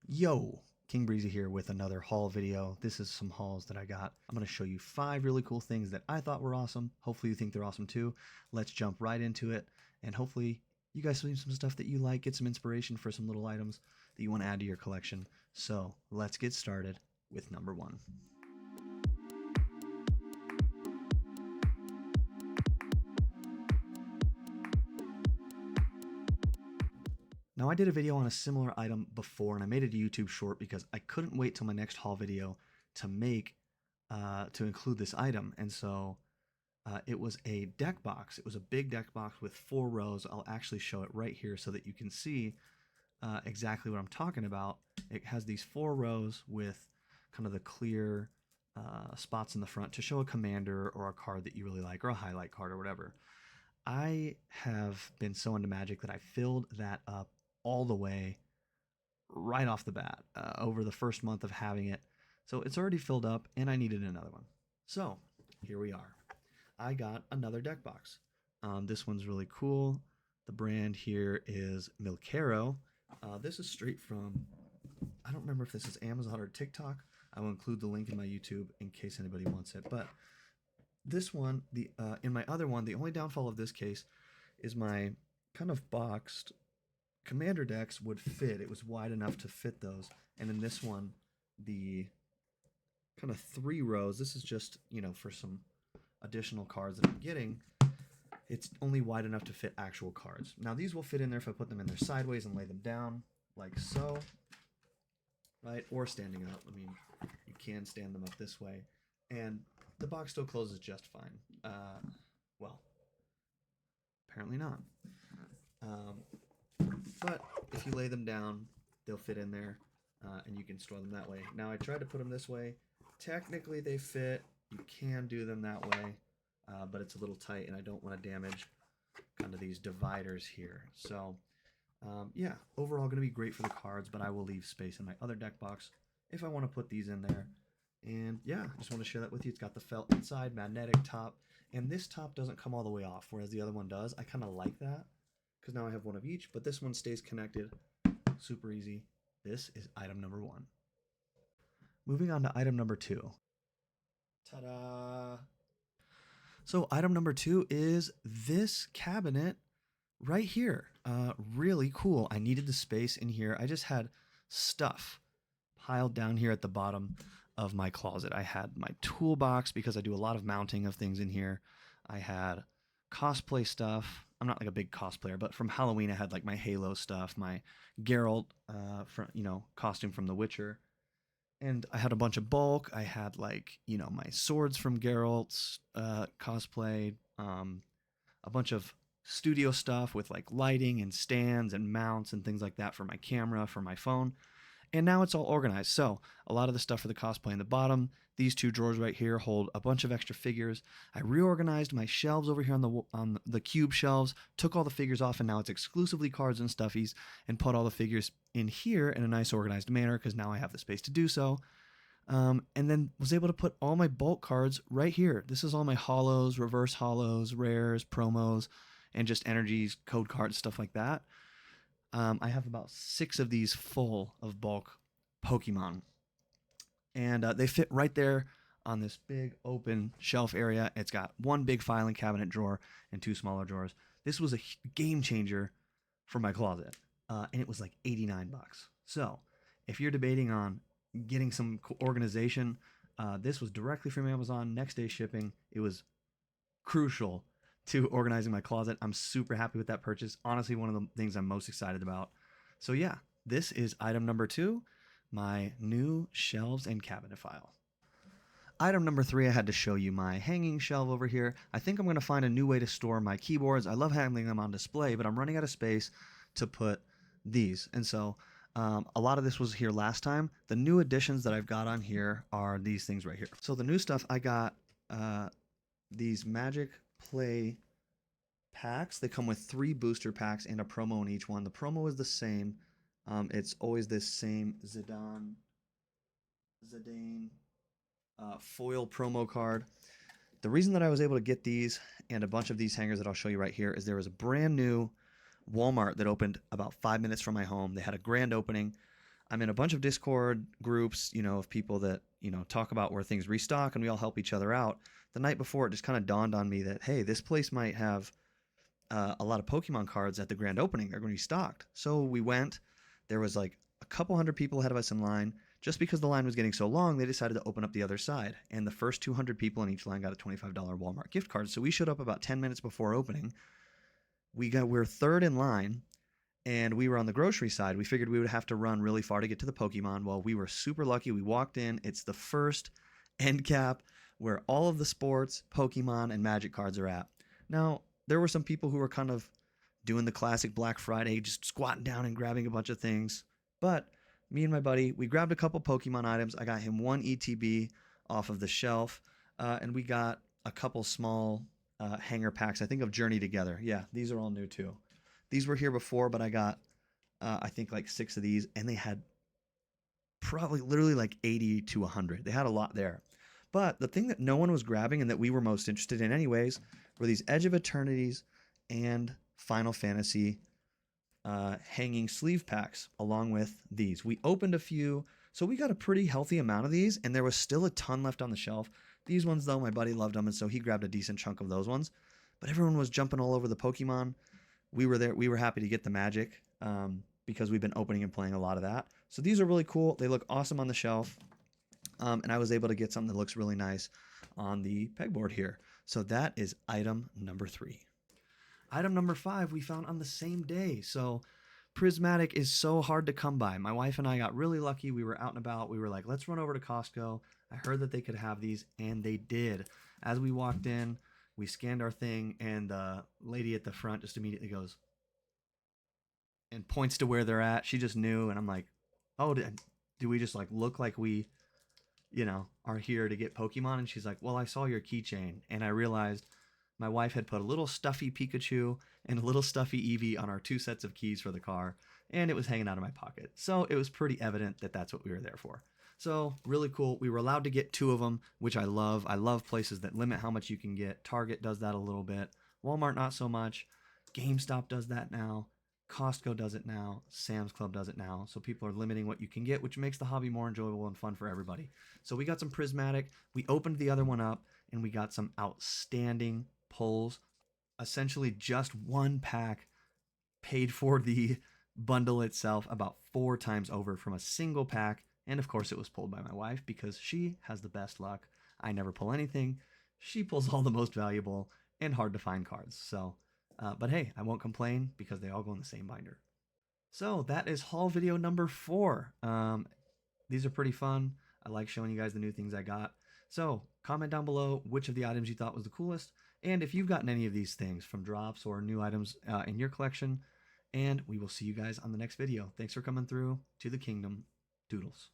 Yo, King Breezy here with another haul video. This is some hauls that I got. I'm going to show you 5 really cool things that I thought were awesome. Hopefully you think they're awesome too. Let's jump right into it, and hopefully you guys see some stuff that you like, get some inspiration for some little items that you want to add to your collection. So let's get started with number 1. Now I did a video on a similar item before, and I made it a YouTube short because I couldn't wait till my next haul video to include this item, and so it was a deck box. It was a big deck box with 4 rows. I'll actually show it right here so that you can see exactly what I'm talking about. It has these 4 rows with kind of the clear spots in the front to show a commander or a card that you really like, or a highlight card or whatever. I have been so into Magic that I filled that up all the way right off the bat over the first month of having it. So it's already filled up, and I needed another one. So here we are. I got another deck box. This one's really cool. The brand here is Milcaro. This is straight from, I don't remember if this is Amazon or TikTok. I will include the link in my YouTube in case anybody wants it. But this one, in my other one, the only downfall of this case is my kind of boxed commander decks would fit. It was wide enough to fit those. And in this one, the kind of 3 rows, this is just, for some additional cards that I'm getting, it's only wide enough to fit actual cards. Now these will fit in there if I put them in there sideways and lay them down like so, right? Or standing up. I mean, you can stand them up this way, and the box still closes just fine. Well, apparently not. But if you lay them down, they'll fit in there, and you can store them that way. Now I tried to put them this way. Technically they fit. You can do them that way, but it's a little tight, and I don't want to damage kind of these dividers here. So yeah, overall going to be great for the cards, but I will leave space in my other deck box if I want to put these in there. And yeah, I just want to share that with you. It's got the felt inside, magnetic top, and this top doesn't come all the way off, whereas the other one does. I kind of like that because now I have one of each, but this one stays connected. Super easy. This is item number 1. Moving on to item number 2. Ta-da! So item number 2 is this cabinet right here. Really cool. I needed the space in here. I just had stuff piled down here at the bottom of my closet. I had my toolbox because I do a lot of mounting of things in here. I had cosplay stuff. I'm not like a big cosplayer, but from Halloween I had like my Halo stuff, my Geralt costume from The Witcher. And I had a bunch of bulk. I had like, my swords from Geralt's cosplay, a bunch of studio stuff with like lighting and stands and mounts and things like that for my camera, for my phone. And now it's all organized. So a lot of the stuff for the cosplay in the bottom. These 2 drawers right here hold a bunch of extra figures. I reorganized my shelves over here on the cube shelves, took all the figures off, and now it's exclusively cards and stuffies, and put all the figures in here in a nice organized manner because now I have the space to do so. And then was able to put all my bulk cards right here. This is all my holos, reverse holos, rares, promos, and just energies, code cards, stuff like that. I have about 6 of these full of bulk Pokemon. And they fit right there on this big open shelf area. It's got 1 big filing cabinet drawer and 2 smaller drawers. This was a game changer for my closet. And it was like $89. So if you're debating on getting some organization, this was directly from Amazon, next day shipping. It was crucial to organizing my closet. I'm super happy with that purchase. Honestly, one of the things I'm most excited about. So yeah, this is item number 2, my new shelves and cabinet file. Item number 3, I had to show you my hanging shelf over here. I think I'm going to find a new way to store my keyboards. I love having them on display, but I'm running out of space to put these. And so a lot of this was here last time. The new additions that I've got on here are these things right here. So the new stuff, I got these Magic Play packs. They come with 3 booster packs and a promo in each one. The promo is the same. It's always this same Zidane foil promo card. The reason that I was able to get these and a bunch of these hangers that I'll show you right here is there was a brand new Walmart that opened about 5 minutes from my home. They had a grand opening. I'm in a bunch of Discord groups, of people that, talk about where things restock and we all help each other out. The night before, it just kind of dawned on me that, hey, this place might have a lot of Pokemon cards at the grand opening. They're going to be stocked. So we went. There was like a couple hundred people ahead of us in line. Just because the line was getting so long, they decided to open up the other side. And the first 200 people in each line got a $25 Walmart gift card. So we showed up about 10 minutes before opening. We're third in line, and we were on the grocery side. We figured we would have to run really far to get to the Pokemon. Well, we were super lucky. We walked in. It's the first end cap where all of the sports, Pokemon, and Magic cards are at. Now, there were some people who were kind of doing the classic Black Friday, just squatting down and grabbing a bunch of things. But me and my buddy, we grabbed a couple Pokemon items. I got him one ETB off of the shelf, and we got a couple small hanger packs, I think, of Journey Together. Yeah, these are all new too. These were here before, but I got, I think, like 6 of these, and they had probably literally like 80 to 100. They had a lot there. But the thing that no one was grabbing and that we were most interested in anyways were these Edge of Eternities and Final Fantasy hanging sleeve packs along with these. We opened a few, so we got a pretty healthy amount of these, and there was still a ton left on the shelf. These ones, though, my buddy loved them, and so he grabbed a decent chunk of those ones. But everyone was jumping all over the Pokemon. We were there. We were happy to get the Magic because we've been opening and playing a lot of that. So these are really cool. They look awesome on the shelf. And I was able to get something that looks really nice on the pegboard here. So that is item number 3. Item number 5 we found on the same day. So prismatic is so hard to come by. My wife and I got really lucky. We were out and about. We were like, let's run over to Costco. I heard that they could have these, and they did. As we walked in, we scanned our thing, and the lady at the front just immediately goes and points to where they're at. She just knew, and I'm like, oh, do we just like look like we are here to get Pokemon? And she's like, well, I saw your keychain, and I realized my wife had put a little stuffy Pikachu and a little stuffy Eevee on our 2 sets of keys for the car, and it was hanging out of my pocket. So it was pretty evident that that's what we were there for. So really cool. We were allowed to get 2 of them, which I love. I love places that limit how much you can get. Target does that a little bit. Walmart, not so much. GameStop does that now. Costco does it now. Sam's Club does it now. So people are limiting what you can get, which makes the hobby more enjoyable and fun for everybody. So we got some prismatic. We opened the other one up, and we got some outstanding pulls. Essentially just one pack paid for the bundle itself about 4 times over from a single pack. And of course it was pulled by my wife because she has the best luck. I never pull anything. She pulls all the most valuable and hard to find cards. So but hey, I won't complain because they all go in the same binder. So that is haul video number 4. These are pretty fun. I like showing you guys the new things I got. So comment down below which of the items you thought was the coolest, and if you've gotten any of these things from drops or new items in your collection. And we will see you guys on the next video. Thanks for coming through to the kingdom. Doodles.